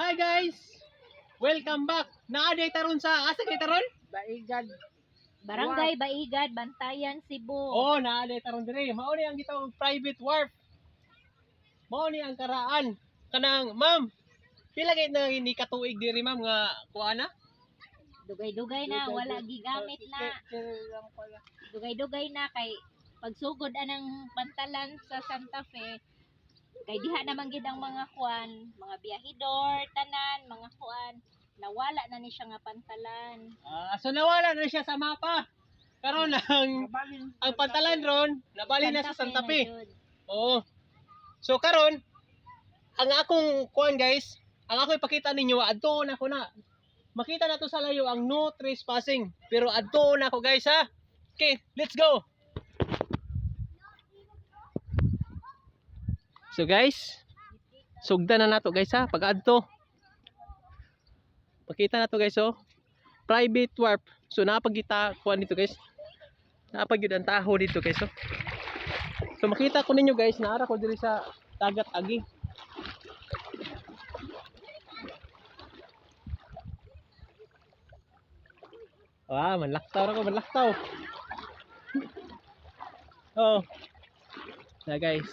Hi guys! Welcome back! Naaday taron sa asa kay taron? Baigad. Barangay Baigad, Bantayan, Cebu. Oh, naaday taron dire. Mao ni ang gitawag private wharf. Mao ni ang karaan kanang ma'am. Pila gid na ni katuig diri ma'am nga kuana? Dugay-dugay na, wala gigamit na. Dugay-dugay na kay pagsugod anang pantalan sa Santa Fe. Kay diha naman gid ang mga kuan, mga biyahidor, tanan, mga kuan. Nawala na ni siya nga pantalan. So nawala na siya sa mapa. Karon ang pantalan ron nabali na sa Santa Fe. na jud. Oo. So karon ang akong kuan guys, ang ako ipakita ninyo adto na ko na. Makita na to sa layo ang no trespassing. Pero adto na ko guys ha. Okay, let's go. So guys, sugdan na nato guys ha pag adto. Pakita na to guys oh. Private wharf. So napagita kuan dito guys. Napagyud ang taho dito guys oh. So makita ko ninyo guys, naara ko diri sa dagat agi. Manlaktaw ra ko, manlaktaw. Oh. Na guys.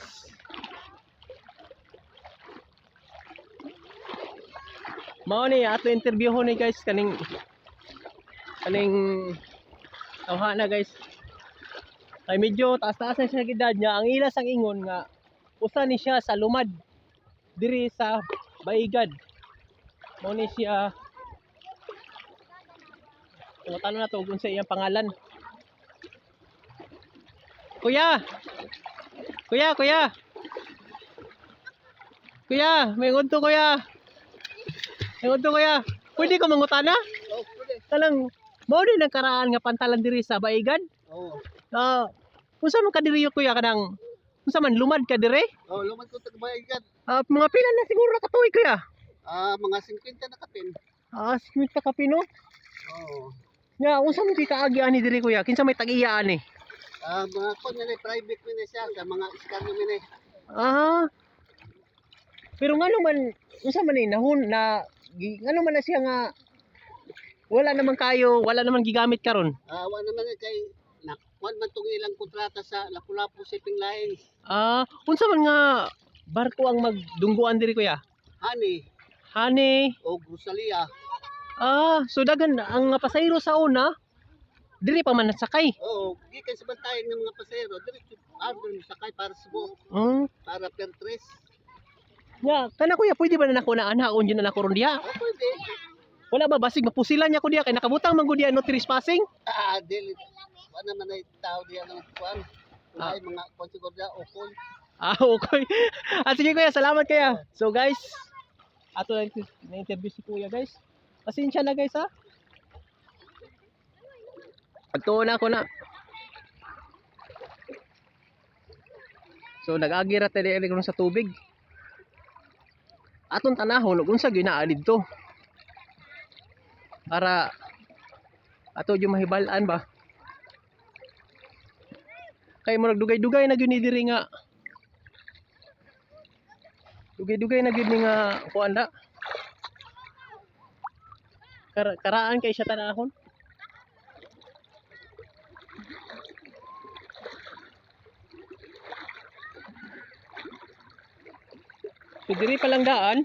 Mao ni ato interview ho ni guys kaning tawha na guys. Kay medyo taas-taas na siya gidad niya. Ang ilas ang ingon nga usa ni siya sa lumad diri sa Baigad. Mao ni siya. Kung tanong na to kung sa iyang pangalan. Kuya! Kuya! Kuya! May ngunto kuya! May ngunto kuya! Pwede ko mangutana? Oh, pwede. Talang, mao din ang karaan nga pantalan diri sa Baigad? Oh. Kung saan man ka diri kuya kanang, kung saan man lumad ka diri? Oh, lumad ko tag baigad. Mga pila na siguro nakatuig kuya? Mga 50 na kapin. Sweet ka kapino? Oh. Nga, kung saan man di kaagi ani diri kuya? Kinsa may tag-iya ani? Mga kon na private man siya sa mga iskano man Pero nga naman, unsa man ni nahun na ngano man na siya nga wala naman kayo, wala naman gigamit karon. Wa naman kay nakuan man tong ilang kontrata sa Lapu-Lapu Shipping Lines. Unsa man nga barko ang magdungguan diri kuya? Hani. O Grusalia. So dagan ang pasahero sa una diri pa man nasakay. Oo, gikan sa bantayan ng mga pasahero, diretso doon sakay para sa buo, para per tres. Ya, kana kuya pwede ba na nako na anhaon gyud na nako ron diha? Pwede. Wala ba basig mapusilan niya ko diha kay nakabutang man gud diha no trespassing? Dili. Wa naman ay tao diha ng kuan. Ay mga kuan siguro diha okol. Okay. Sige kuya, salamat kaya. So guys, ato na interview si kuya guys. Pasensya na guys ha. Pagtuon ako na. So nag-agi ra tali sa tubig. Aton tanahon ug unsa ginaalid to. Para ato yung mahibal-an ba. Kay mo nagdugay-dugay na gyud ni diri nga. Dugay-dugay na gyud ni nga kuan da. Karaan kay siya tanahon. So, diri pa lang daan.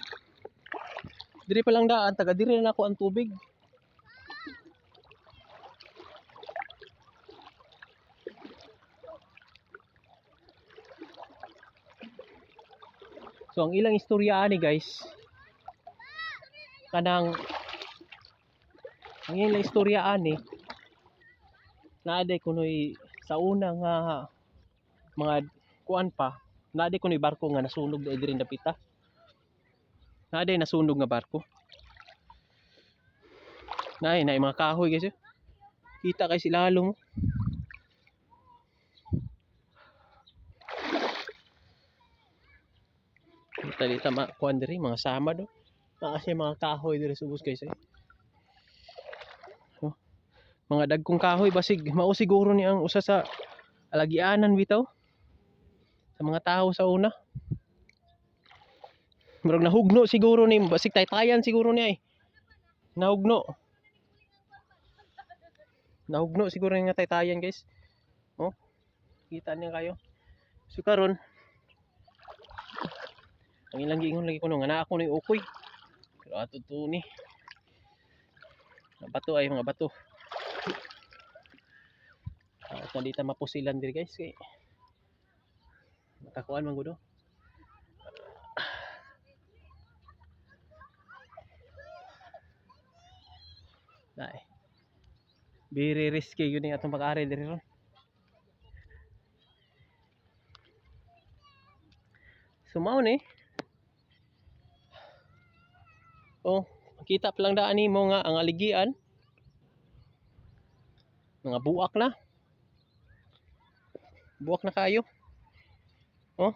Taga diri na ako ang tubig. So, ang ilang istorya ani guys. Ang ilang istorya ani naaday kunoy sa una nga mga kuan pa. Naaday kunoy barko nga nasunog diri dapita. Naaday nasunog nga barko. Nay mga kahoy guys. Kita kay sila halong. Dito kuan diri mga sama do. Kasi mga kahoy diri subos guys mga dagkong kahoy basig mao siguro ni ang usa sa alagianan bitaw sa mga tao sa una. Murag nahugno siguro ni basig taytayan siguro niya eh. Nahugno. Nahugno siguro nga taytayan guys. Oh, kita niya kayo. So karon ang ilang giingon lagi kuno nga naa ako ni ukoy. Pero ato to ni. Mga bato ay mga bato. At nandito mapusilan diri guys kay makakuan man gudo. Dai. Very risky yun yung atong pag-ari diri ron. Sumaw ni. Oh, makita pa lang daan nimo nga ang aligian. Mga buak na. Buak na kayo. Oh.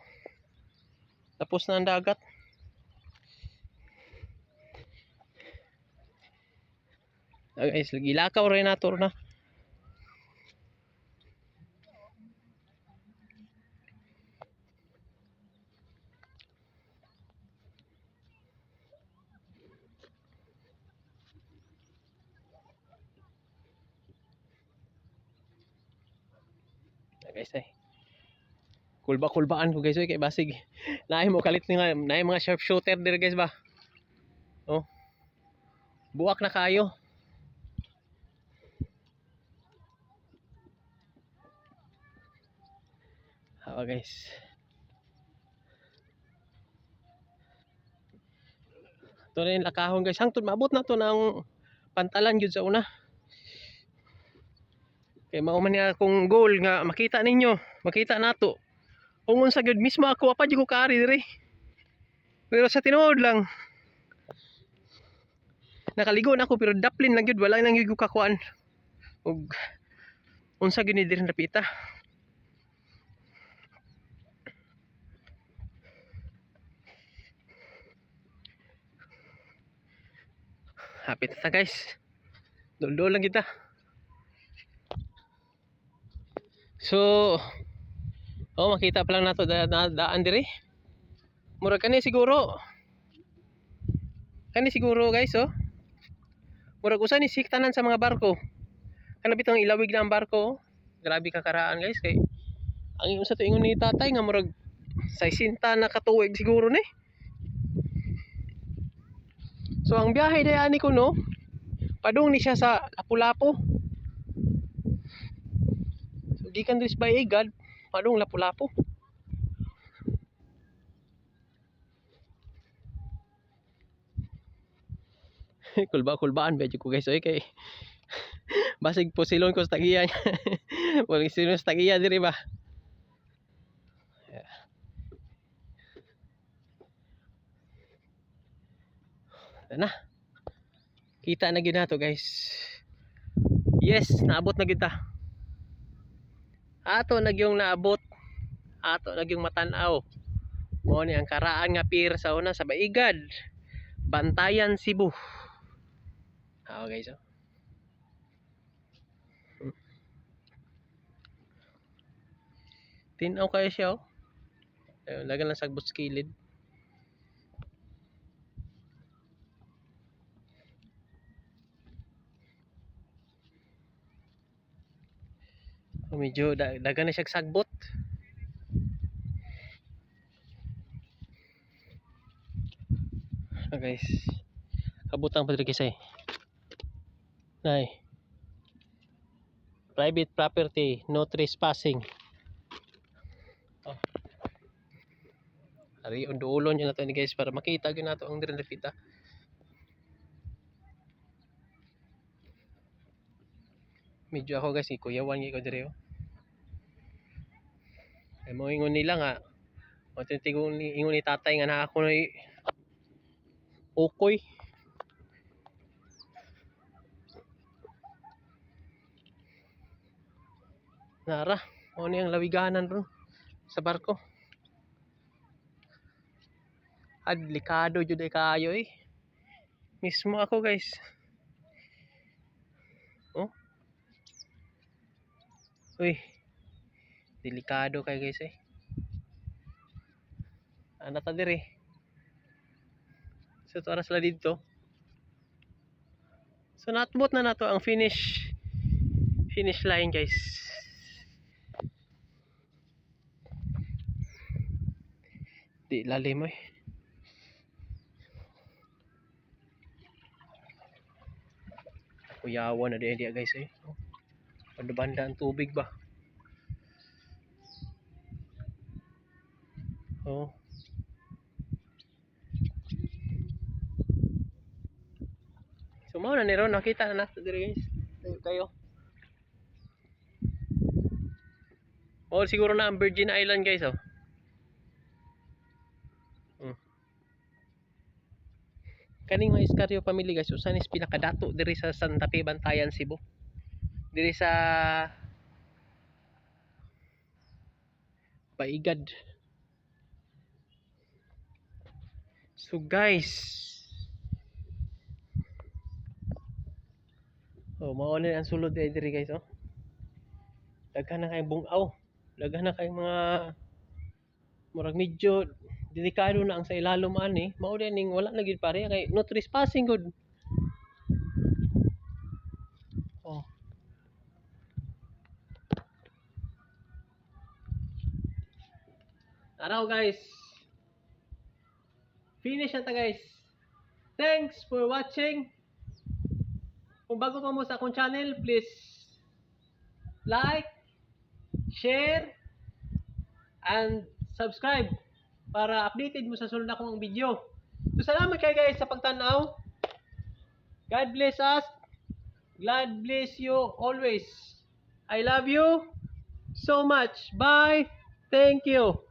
Tapos na ang dagat. Guys, gilakaw rin nato na. Guys ay. Kulba-kulbaan ko guys kay basig. Naay mo kalit nga, naay mga sharpshooter dire guys ba. Oh. Buak na kayo. Hawa guys. Ito na yung lakahon guys. Hangtod maabot na to ng pantalan yun sa una. Kaya mauman niya akong goal nga makita ninyo. Makita nato. Kung unsa gyud mismo ako apa di ko kaari dire. Pero sa tinuod lang. Nakaligo na ako pero daplin lang gyud wala nang gyud ko kakuan. Og unsa gyud ni dire napita. Hapit na guys. Dol-dol lang kita. So, oh makita pa lang nato daan dire. Murag kani siguro. Kani siguro guys oh. Murag usa ni siktanan sa mga barko. Kana bitong ilawig na ang barko. Grabe ka karaan guys kay ang usa to ingon ni tatay nga murag 60 na katuig siguro ni. So ang biyahe dayani ko no. Padung ni siya sa Lapu-Lapu. So gikan diri sa Bayigad, padung Lapu-Lapu. Kulbaan medyo ko guys oy kay basig po silon ko sa tagiya. Wala silon sa tagiya diri ba. Na. Kita na gyud nato guys. Yes, naabot na gyud ta. Ato na gyung naabot. Ato na gyung matan-aw. Mo ni ang karaan nga pier sa una sa Baigad. Bantayan, Cebu. Guys oh. Tinaw kayo siya oh. Ayun, lagan lang sagbot skilid. Medyo dagan na siya sagbot. Guys. Kabutang pa diri kisay. Nay. Private property, no trespassing. Oh. Ari unduulon yun nato ni guys para makita gyud nato ang diri napita. Medyo ako guys ikuyawan gyud ko diri oh. Ay mo ingon nila nga o tintigon ni ingon ni tatay nga na ako noy ukoy. Nara, o ni ang lawiganan ron sa barko. Delikado jud ay kaayo eh. Mismo ako guys. Oh. Uy. Delikado kay guys eh. Ana ta diri. So ito sila dito. So natbot na nato ang finish line guys. Di lalim eh. Kuyawan na diyan guys eh. Banda-banda ang tubig ba. Oh. So mao na ni ron nakita na nato diri guys. Ayun kayo. Oh siguro na ang Virgin Island guys oh. Kaning mga Iscario family guys, usan is pinakadato diri sa Santa Fe, Bantayan, Cebu. Diri sa Paigad. So guys, oh mao ni ang sulod diri guys oh. Daghan na kay bungaw. Daghan na kay mga murag medyo delikado na ang sa ilalom ani. Mao din ning wala na gid pare kay no trespassing gud. Oh. Araw guys. Finish na ta guys. Thanks for watching. Kung bago ka mo sa akong channel, please like, share, and subscribe para updated mo sa sunod na akong video. So salamat kayo guys sa pagtanaw. God bless us. God bless you always. I love you so much. Bye. Thank you.